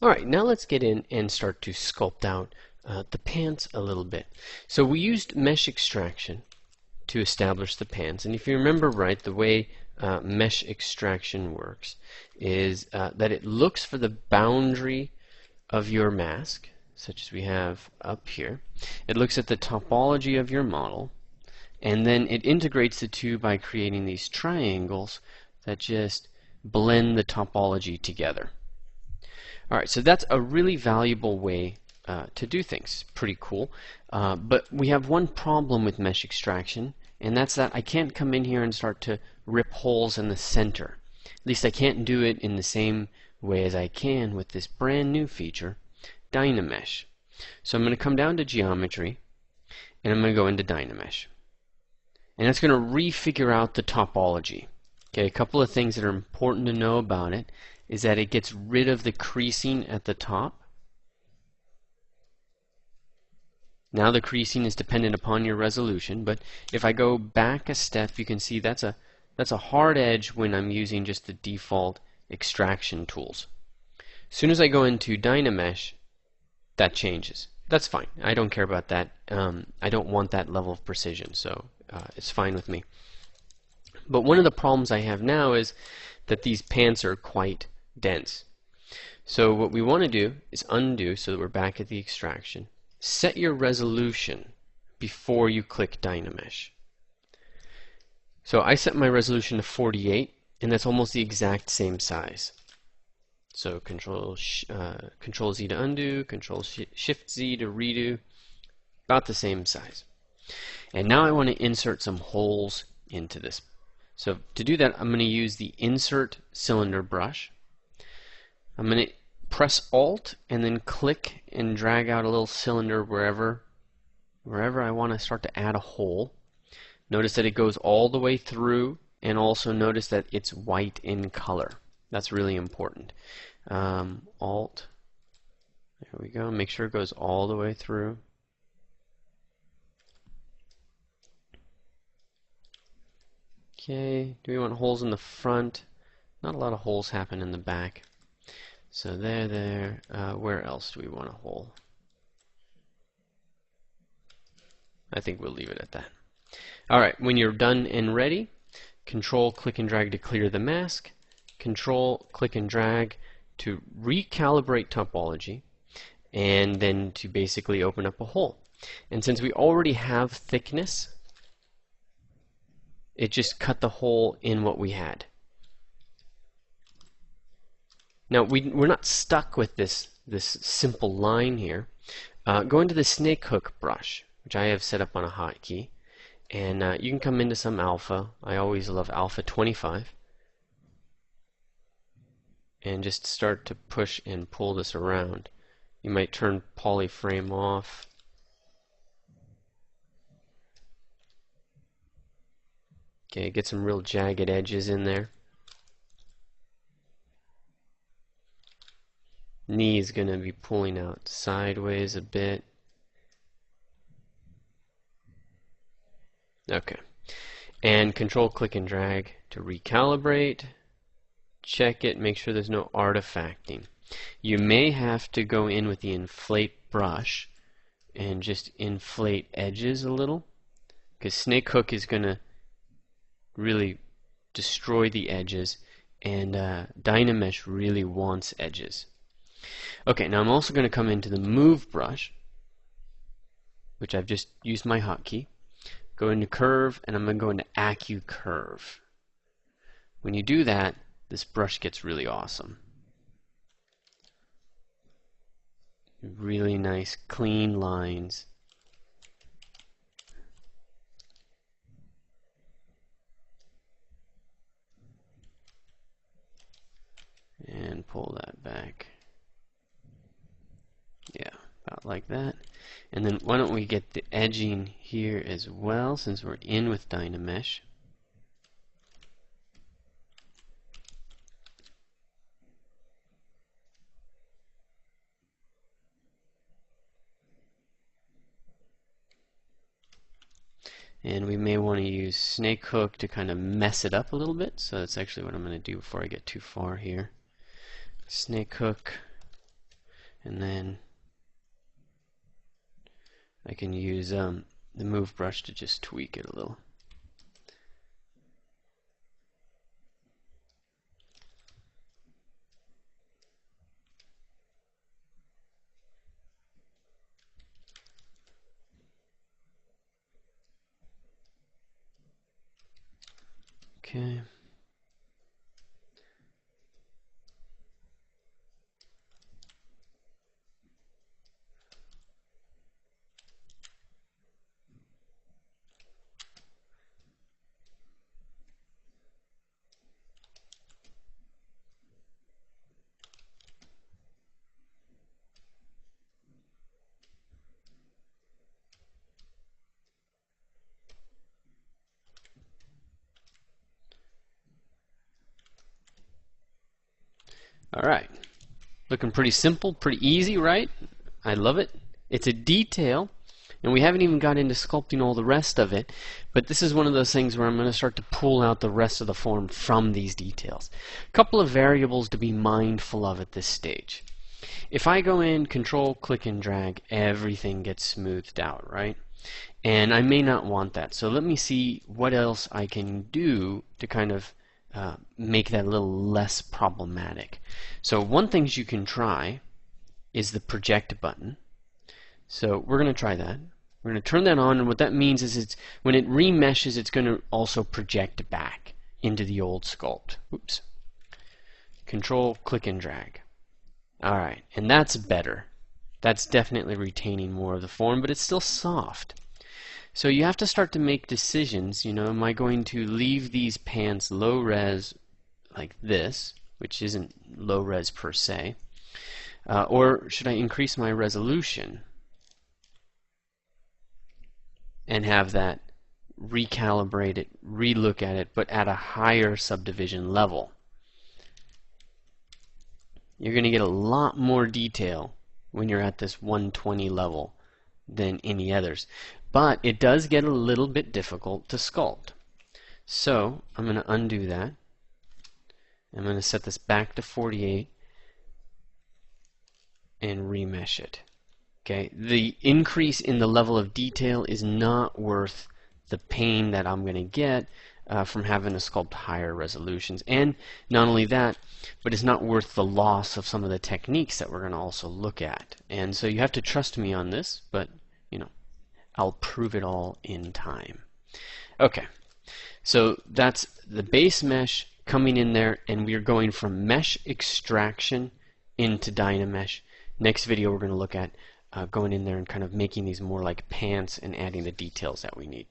Alright, now let's get in and start to sculpt out the pants a little bit. So we used mesh extraction to establish the pants, and if you remember right, the way mesh extraction works is that it looks for the boundary of your mask, such as we have up here. It looks at the topology of your model, and then it integrates the two by creating these triangles that just blend the topology together. Alright, so that's a really valuable way to do things. Pretty cool. But we have one problem with mesh extraction, and that's that I can't come in here and start to rip holes in the center. At least I can't do it in the same way as I can with this brand new feature, DynaMesh. So I'm going to come down to Geometry, and I'm going to go into DynaMesh. And it's going to refigure out the topology. Okay, a couple of things that are important to know about it is that it gets rid of the creasing at the top. Now the creasing is dependent upon your resolution, but if I go back a step, you can see that's a hard edge when I'm using just the default extraction tools. As soon as I go into DynaMesh, that changes. That's fine. I don't care about that. I don't want that level of precision, so it's fine with me. But one of the problems I have now is that these pants are quite dense. So what we want to do is undo so that we're back at the extraction. Set your resolution before you click DynaMesh. So I set my resolution to 48, and that's almost the exact same size. So Control Z to undo, Control Shift Z to redo, about the same size. And now I want to insert some holes into this. So to do that, I'm going to use the Insert Cylinder brush. I'm going to press Alt and then click and drag out a little cylinder wherever I want to start to add a hole. Notice that it goes all the way through, and also notice that it's white in color. That's really important. Alt, there we go. Make sure it goes all the way through. Okay, do we want holes in the front? Not a lot of holes happen in the back. So there. Where else do we want a hole? I think we'll leave it at that. Alright, when you're done and ready, Control, click and drag to clear the mask. Control, click and drag to recalibrate topology, and then to basically open up a hole. And since we already have thickness, it just cut the hole in what we had. Now we're not stuck with this simple line here. Go into the snake hook brush, which I have set up on a hotkey, and you can come into some alpha. I always love alpha 25, and just start to push and pull this around. You might turn polyframe off. Okay, get some real jagged edges in there. Knee is going to be pulling out sideways a bit. Okay. And Control, click and drag to recalibrate. Check it, make sure there's no artifacting. You may have to go in with the inflate brush and just inflate edges a little, because snake hook is going to really destroy the edges, and DynaMesh really wants edges. Okay, now I'm also going to come into the Move brush, which I've just used my hotkey. Go into Curve, and I'm going to go into AccuCurve. When you do that, this brush gets really awesome. Really nice, clean lines. And pull that back. Yeah, about like that. And then why don't we get the edging here as well, since we're in with DynaMesh. And we may want to use snake hook to kind of mess it up a little bit. So that's actually what I'm going to do before I get too far here. Snake hook. And then I can use the move brush to just tweak it a little. Okay. Alright, looking pretty simple, pretty easy, right? I love it. It's a detail, and we haven't even got into sculpting all the rest of it, but this is one of those things where I'm going to start to pull out the rest of the form from these details. A couple of variables to be mindful of at this stage. If I go in, control, click and drag, everything gets smoothed out, right? And I may not want that, so let me see what else I can do to kind of make that a little less problematic. So one thing you can try is the project button. So we're going to try that. We're going to turn that on, and what that means is it's when it remeshes, it's going to also project back into the old sculpt. Oops. Control, click and drag. Alright, and that's better. That's definitely retaining more of the form, but it's still soft. So you have to start to make decisions. You know, am I going to leave these pants low res like this, which isn't low res per se, or should I increase my resolution and have that recalibrate it, relook at it, but at a higher subdivision level? You're going to get a lot more detail when you're at this 120 level than any others. But it does get a little bit difficult to sculpt. So I'm going to undo that. I'm going to set this back to 48 and remesh it. Okay, the increase in the level of detail is not worth the pain that I'm going to get from having to sculpt higher resolutions. And not only that, but it's not worth the loss of some of the techniques that we're going to also look at. And so you have to trust me on this, but you know, I'll prove it all in time. Okay, so that's the base mesh coming in there, and we're going from mesh extraction into DynaMesh. Next video we're going to look at going in there and kind of making these more like pants and adding the details that we need.